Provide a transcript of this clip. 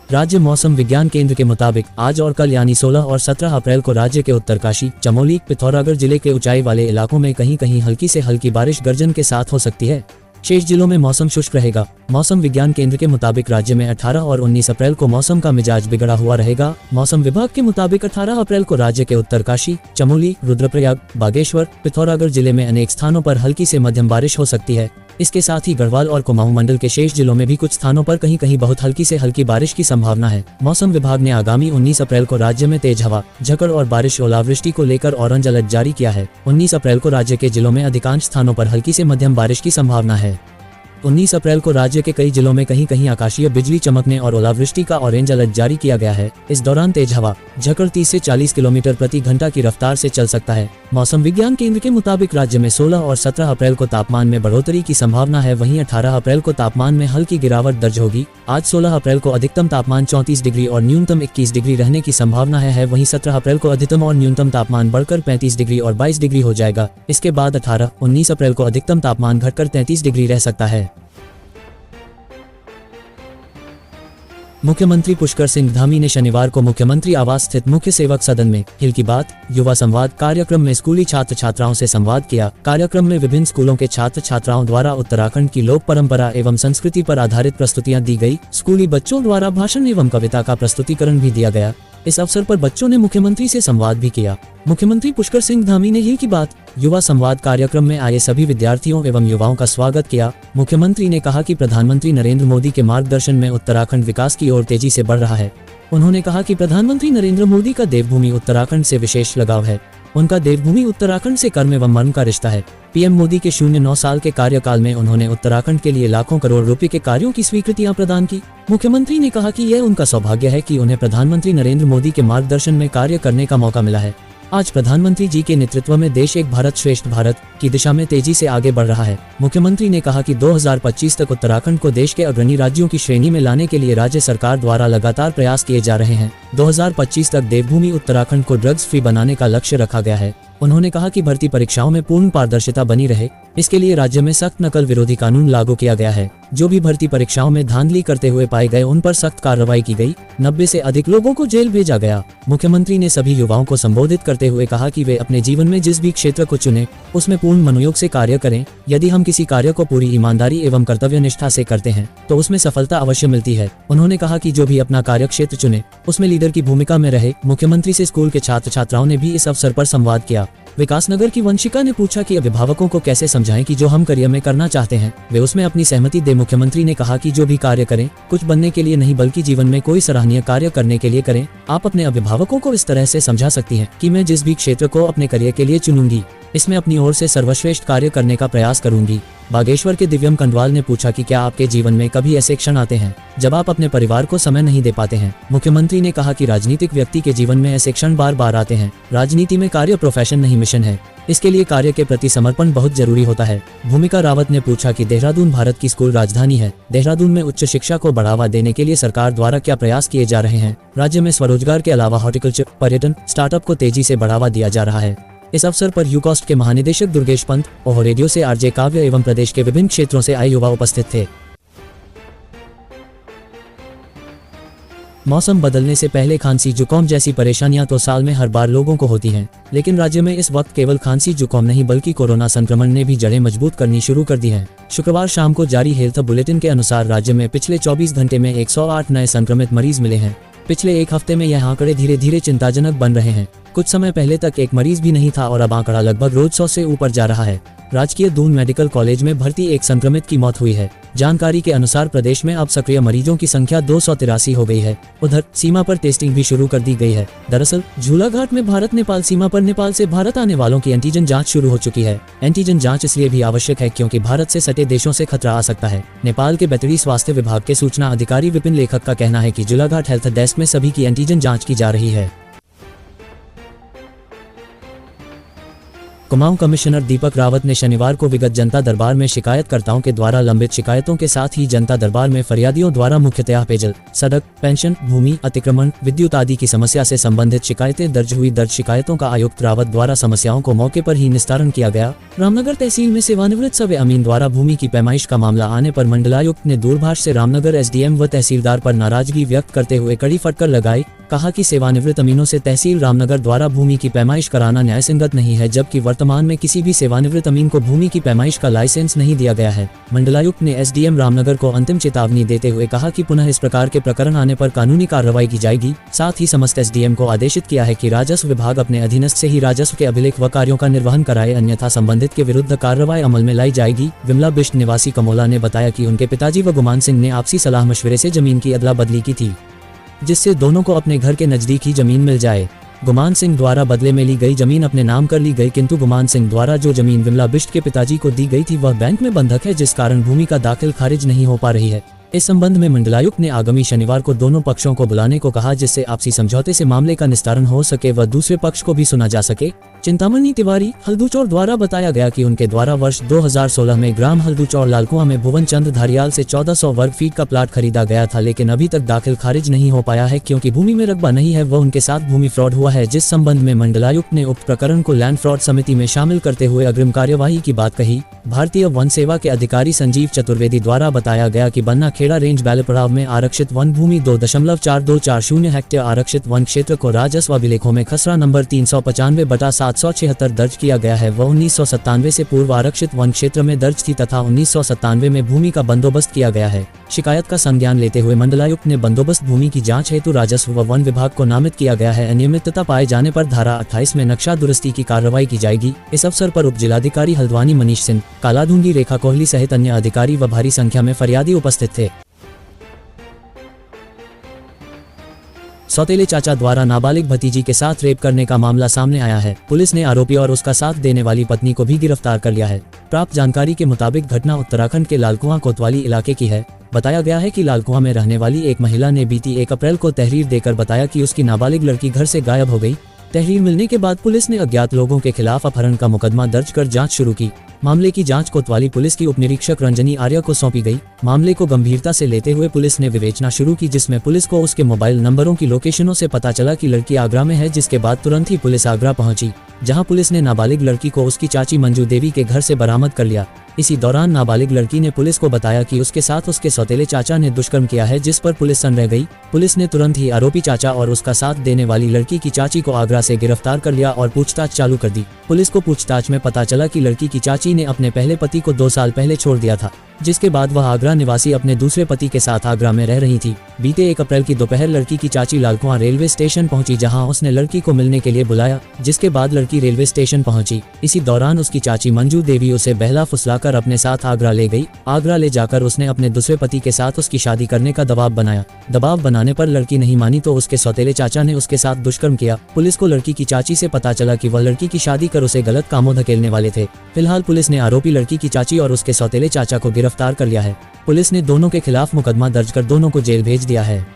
राज्य मौसम विज्ञान केंद्र के मुताबिक आज और कल यानी 16 और 17 अप्रैल को राज्य के उत्तरकाशी, चमोली, पिथौरागढ़ जिले के ऊंचाई वाले इलाकों में कहीं कहीं हल्की से हल्की बारिश गर्जन के साथ हो सकती है। शेष जिलों में मौसम शुष्क रहेगा। मौसम विज्ञान केंद्र के मुताबिक राज्य में 18 और 19 अप्रैल को मौसम का मिजाज बिगड़ा हुआ रहेगा। मौसम विभाग के मुताबिक 18 अप्रैल को राज्य के उत्तरकाशी, चमोली, रुद्रप्रयाग, बागेश्वर, पिथौरागढ़ जिले में अनेक स्थानों पर हल्की से मध्यम बारिश हो सकती है। इसके साथ ही गढ़वाल और कुमाऊं मंडल के शेष जिलों में भी कुछ स्थानों पर कहीं कहीं बहुत हल्की से हल्की बारिश की संभावना है। मौसम विभाग ने आगामी 19 अप्रैल को राज्य में तेज हवा, झकड़ और बारिश ओलावृष्टि को लेकर ऑरेंज अलर्ट जारी किया है। 19 अप्रैल को राज्य के जिलों में अधिकांश स्थानों पर हल्की से मध्यम बारिश की संभावना है। 19 अप्रैल को राज्य के कई जिलों में कहीं कहीं आकाशीय बिजली चमकने और ओलावृष्टि का ऑरेंज अलर्ट जारी किया गया है। इस दौरान तेज हवा, झकड़ 30 से 40 किलोमीटर प्रति घंटा की रफ्तार से चल सकता है। मौसम विज्ञान केंद्र के मुताबिक राज्य में 16 और 17 अप्रैल को तापमान में बढ़ोतरी की संभावना है। वहीं 18 अप्रैल को तापमान में हल्की गिरावट दर्ज होगी। आज 16 अप्रैल को अधिकतम तापमान 34 डिग्री और न्यूनतम 21 डिग्री रहने की संभावना है। वहीं 17 अप्रैल को अधिकतम और न्यूनतम तापमान बढ़कर 35 डिग्री और 22 डिग्री हो जाएगा। इसके बाद 18-19 अप्रैल को अधिकतम तापमान घटकर 33 डिग्री रह सकता है। मुख्यमंत्री पुष्कर सिंह धामी ने शनिवार को मुख्यमंत्री आवास स्थित मुख्य सेवक सदन में हिल की बात युवा संवाद कार्यक्रम में स्कूली छात्र छात्राओं से संवाद किया। कार्यक्रम में विभिन्न स्कूलों के छात्र छात्राओं द्वारा उत्तराखंड की लोक परंपरा एवं संस्कृति पर आधारित प्रस्तुतियां दी गई। स्कूली बच्चों द्वारा भाषण एवं कविता का प्रस्तुतिकरण भी दिया गया। इस अवसर पर बच्चों ने मुख्यमंत्री से संवाद भी किया। मुख्यमंत्री पुष्कर सिंह धामी ने हिल की बात युवा संवाद कार्यक्रम में आए सभी विद्यार्थियों एवं युवाओं का स्वागत किया। मुख्यमंत्री ने कहा कि प्रधानमंत्री नरेंद्र मोदी के मार्गदर्शन में उत्तराखंड विकास की ओर तेजी से बढ़ रहा है। उन्होंने कहा कि प्रधानमंत्री नरेंद्र मोदी का देवभूमि उत्तराखंड से विशेष लगाव है। उनका देवभूमि उत्तराखंड से कर्म एवं मर्म का रिश्ता है। पीएम मोदी के 09 साल के कार्यकाल में उन्होंने उत्तराखंड के लिए लाखों करोड़ रुपए के कार्यों की स्वीकृतियां प्रदान की। मुख्यमंत्री ने कहा कि यह उनका सौभाग्य है कि उन्हें प्रधानमंत्री नरेंद्र मोदी के मार्गदर्शन में कार्य करने का मौका मिला है। आज प्रधानमंत्री जी के नेतृत्व में देश एक भारत श्रेष्ठ भारत की दिशा में तेजी से आगे बढ़ रहा है। मुख्यमंत्री ने कहा कि 2025 तक उत्तराखंड को देश के अग्रणी राज्यों की श्रेणी में लाने के लिए राज्य सरकार द्वारा लगातार प्रयास किए जा रहे हैं। 2025 तक देवभूमि उत्तराखंड को ड्रग्स फ्री बनाने का लक्ष्य रखा गया है। उन्होंने कहा कि भर्ती परीक्षाओं में पूर्ण पारदर्शिता बनी रहे, इसके लिए राज्य में सख्त नकल विरोधी कानून लागू किया गया है। जो भी भर्ती परीक्षाओं में धांधली करते हुए पाए गए उन पर सख्त कार्रवाई की गई। 90 से अधिक लोगों को जेल भेजा गया। मुख्यमंत्री ने सभी युवाओं को संबोधित करते हुए कहा कि वे अपने जीवन में जिस भी क्षेत्र को चुने उसमें पूर्ण मनोयोग से कार्य करें। यदि हम किसी कार्य को पूरी ईमानदारी एवं कर्तव्य निष्ठा से करते हैं तो उसमें सफलता अवश्य मिलती है। उन्होंने कहा कि जो भी अपना कार्य क्षेत्र चुने उसमें लीडर की भूमिका में रहे। मुख्यमंत्री से स्कूल के छात्र छात्राओं ने भी इस अवसर पर संवाद किया। विकासनगर की वंशिका ने पूछा कि अभिभावकों को कैसे समझाएं कि जो हम करियर में करना चाहते हैं वे उसमें अपनी सहमति दे। मुख्यमंत्री ने कहा कि जो भी कार्य करें कुछ बनने के लिए नहीं बल्कि जीवन में कोई सराहनीय कार्य करने के लिए करें। आप अपने अभिभावकों को इस तरह से समझा सकती हैं कि मैं जिस भी क्षेत्र को अपने करियर के लिए चुनूंगी इसमें अपनी ओर से सर्वश्रेष्ठ कार्य करने का प्रयास करूंगी। बागेश्वर के दिव्यम कंडवाल ने पूछा कि क्या आपके जीवन में कभी ऐसे क्षण आते हैं जब आप अपने परिवार को समय नहीं दे पाते हैं। मुख्यमंत्री ने कहा कि राजनीतिक व्यक्ति के जीवन में ऐसे क्षण बार बार आते हैं। राजनीति में कार्य प्रोफेशन नहीं मिशन है, इसके लिए कार्य के प्रति समर्पण बहुत जरूरी होता है। भूमिका रावत ने पूछा कि देहरादून भारत की स्कूल राजधानी है। देहरादून में उच्च शिक्षा को बढ़ावा देने के लिए सरकार द्वारा क्या प्रयास किए जा रहे हैं। राज्य में स्वरोजगार के अलावा हॉर्टिकल्चर, पर्यटन, स्टार्टअप को तेजी से बढ़ावा दिया जा रहा है। इस अवसर पर यूकॉस्ट के महानिदेशक दुर्गेश पंत, ओहो रेडियो से आरजे काव्य एवं प्रदेश के विभिन्न क्षेत्रों से आए युवा उपस्थित थे। मौसम बदलने से पहले खांसी जुकाम जैसी परेशानियां तो साल में हर बार लोगों को होती हैं, लेकिन राज्य में इस वक्त केवल खांसी जुकाम नहीं बल्कि कोरोना संक्रमण ने भी जड़ें मजबूत करनी शुरू कर दी हैं। शुक्रवार शाम को जारी हेल्थ बुलेटिन के अनुसार राज्य में पिछले 24 घंटे में 108 नए संक्रमित मरीज मिले हैं। पिछले एक हफ्ते में यह आंकड़े धीरे धीरे चिंताजनक बन रहे हैं। कुछ समय पहले तक एक मरीज भी नहीं था और अब आंकड़ा लगभग रोज 100 से ऊपर जा रहा है। राजकीय दून मेडिकल कॉलेज में भर्ती एक संक्रमित की मौत हुई है। जानकारी के अनुसार प्रदेश में अब सक्रिय मरीजों की संख्या 283 हो गई है। उधर सीमा पर टेस्टिंग भी शुरू कर दी गई है। दरअसल झूलाघाट में भारत नेपाल सीमा पर नेपाल से भारत आने वालों की एंटीजन जांच शुरू हो चुकी है। एंटीजन जांच इसलिए भी आवश्यक है क्योंकि भारत से सटे देशों से खतरा आ सकता है। नेपाल के बेतड़ी स्वास्थ्य विभाग के सूचना अधिकारी विपिन लेखक का कहना है कि झूलाघाट हेल्थ डेस्क में सभी की एंटीजन जाँच की जा रही है। कुमाऊं कमिश्नर दीपक रावत ने शनिवार को विगत जनता दरबार में शिकायतकर्ताओं के द्वारा लंबित शिकायतों के साथ ही जनता दरबार में फरियादियों द्वारा मुख्यतः पेयजल, सड़क, पेंशन, भूमि अतिक्रमण, विद्युत आदि की समस्या से संबंधित शिकायतें दर्ज शिकायतों का आयुक्त रावत द्वारा समस्याओं को मौके पर ही निस्तारण किया गया। रामनगर तहसील में सेवानिवृत्त सब अमीन द्वारा भूमि की पैमाइश का मामला आने पर मंडलायुक्त ने दूरभाष से रामनगर SDM व तहसीलदार पर नाराजगी व्यक्त करते हुए कड़ी फटकार लगाई। कहा कि सेवानिवृत्त अमीनों से तहसील रामनगर द्वारा भूमि की पैमाइश कराना न्यायसंगत नहीं है, जबकि वर्तमान में किसी भी सेवानिवृत्त अमीन को भूमि की पैमाइश का लाइसेंस नहीं दिया गया है। मंडलायुक्त ने SDM रामनगर को अंतिम चेतावनी देते हुए कहा कि पुनः इस प्रकार के प्रकरण आने पर कानूनी कार्रवाई की जाएगी। साथ ही समस्त SDM को आदेशित किया है कि राजस्व विभाग अपने अधीनस्थ से ही राजस्व के अभिलेख व कार्यों का निर्वहन कराए, अन्यथा संबंधित के विरुद्ध कार्रवाई अमल में लाई जाएगी। विमला बिष्ट निवासी कमोला ने बताया कि उनके पिताजी व गुमान सिंह ने आपसी सलाह मशवरे से जमीन की अदला बदली की थी, जिससे दोनों को अपने घर के नजदीक ही जमीन मिल जाए। गुमान सिंह द्वारा बदले में ली गई जमीन अपने नाम कर ली गई, किंतु गुमान सिंह द्वारा जो जमीन विमला बिष्ट के पिताजी को दी गई थी वह बैंक में बंधक है, जिस कारण भूमि का दाखिल खारिज नहीं हो पा रही है। इस संबंध में मंडलायुक्त ने आगामी शनिवार को दोनों पक्षों को बुलाने को कहा, जिससे आपसी समझौते से मामले का निस्तारण हो सके व दूसरे पक्ष को भी सुना जा सके। चिंतामणि तिवारी हल्दूचौर द्वारा बताया गया कि उनके द्वारा वर्ष 2016 में ग्राम हल्दूचौर लालकुआं में भुवन चंद धारियाल से 1400 वर्ग फीट का प्लाट खरीदा गया था, लेकिन अभी तक दाखिल खारिज नहीं हो पाया है क्योंकि भूमि में रकबा नहीं है व उनके साथ भूमि फ्रॉड हुआ है। जिस संबंध में मंडलायुक्त ने उक्त प्रकरण को लैंड फ्रॉड समिति में शामिल करते हुए अग्रिम कार्यवाही की बात कही। भारतीय वन सेवा के अधिकारी संजीव चतुर्वेदी द्वारा बताया गया कि बन्ना खेड़ा रेंज बैलपड़ाव में आरक्षित वन भूमि 2.4240 हेक्टेयर आरक्षित वन क्षेत्र को राजस्व अभिलेखों में खसरा नंबर 395/776 दर्ज किया गया है। वह 1997 से पूर्व आरक्षित वन क्षेत्र में दर्ज थी तथा 1997 में भूमि का बंदोबस्त किया गया है। शिकायत का संज्ञान लेते हुए मंडलायुक्त ने बंदोबस्त भूमि की जांच हेतु राजस्व व वन विभाग को नामित किया गया है। अनियमितता पाए जाने पर धारा 28 में नक्शा दुरुस्ती की कार्रवाई की जाएगी। इस अवसर पर उप जिलाधिकारी हल्द्वानी मनीष सिंह, कालाधुंगी रेखा कोहली सहित अन्य अधिकारी व भारी संख्या में फरियादी उपस्थित थे। सौतेले चाचा द्वारा नाबालिग भतीजी के साथ रेप करने का मामला सामने आया है। पुलिस ने आरोपी और उसका साथ देने वाली पत्नी को भी गिरफ्तार कर लिया है। प्राप्त जानकारी के मुताबिक घटना उत्तराखंड के लालकुआं कोतवाली इलाके की है। बताया गया है कि लालकुआं में रहने वाली एक महिला ने बीती 1 अप्रैल को तहरीर देकर बताया कि उसकी नाबालिग लड़की घर से गायब हो गई। तहरीर मिलने के बाद पुलिस ने अज्ञात लोगों के खिलाफ अपहरण का मुकदमा दर्ज कर जांच शुरू की। मामले की जांच कोतवाली पुलिस की उप निरीक्षक रंजनी आर्य को सौंपी गई। मामले को गंभीरता से लेते हुए पुलिस ने विवेचना शुरू की, जिसमें पुलिस को उसके मोबाइल नंबरों की लोकेशनों से पता चला कि लड़की आगरा में है, जिसके बाद तुरंत ही पुलिस आगरा पहुंची, जहां पुलिस ने नाबालिग लड़की को उसकी चाची मंजू देवी के घर से बरामद कर लिया। इसी दौरान नाबालिग लड़की ने पुलिस को बताया कि उसके साथ उसके सौतेले चाचा ने दुष्कर्म किया है, जिस पर पुलिस सन रह गई। पुलिस ने तुरंत ही आरोपी चाचा और उसका साथ देने वाली लड़की की चाची को आगरा से गिरफ्तार कर लिया और पूछताछ चालू कर दी। पुलिस को पूछताछ में पता चला कि लड़की की चाची ने अपने पहले पति को 2 साल पहले छोड़ दिया था, जिसके बाद वह आगरा निवासी अपने दूसरे पति के साथ आगरा में रह रही थी। बीते 1 अप्रैल की दोपहर लड़की की चाची लालकुआं रेलवे स्टेशन पहुंची, जहां उसने लड़की को मिलने के लिए बुलाया, जिसके बाद लड़की रेलवे स्टेशन पहुंची। इसी दौरान उसकी चाची मंजू देवी उसे बहला फुसलाकर अपने साथ आगरा ले गई। आगरा ले जाकर उसने अपने दूसरे पति के साथ उसकी शादी करने का दबाव बनाया। दबाव बनाने पर लड़की नहीं मानी तो उसके सौतेले चाचा ने उसके साथ दुष्कर्म किया। पुलिस को लड़की की चाची से पता चला कि वह लड़की की शादी कर उसे गलत कामों धकेलने वाले थे। फिलहाल पुलिस ने आरोपी लड़की की चाची और उसके सौतेले चाचा को गिरफ्तार कर लिया है। पुलिस ने दोनों के खिलाफ मुकदमा दर्ज कर दोनों को जेल भेज दिया है।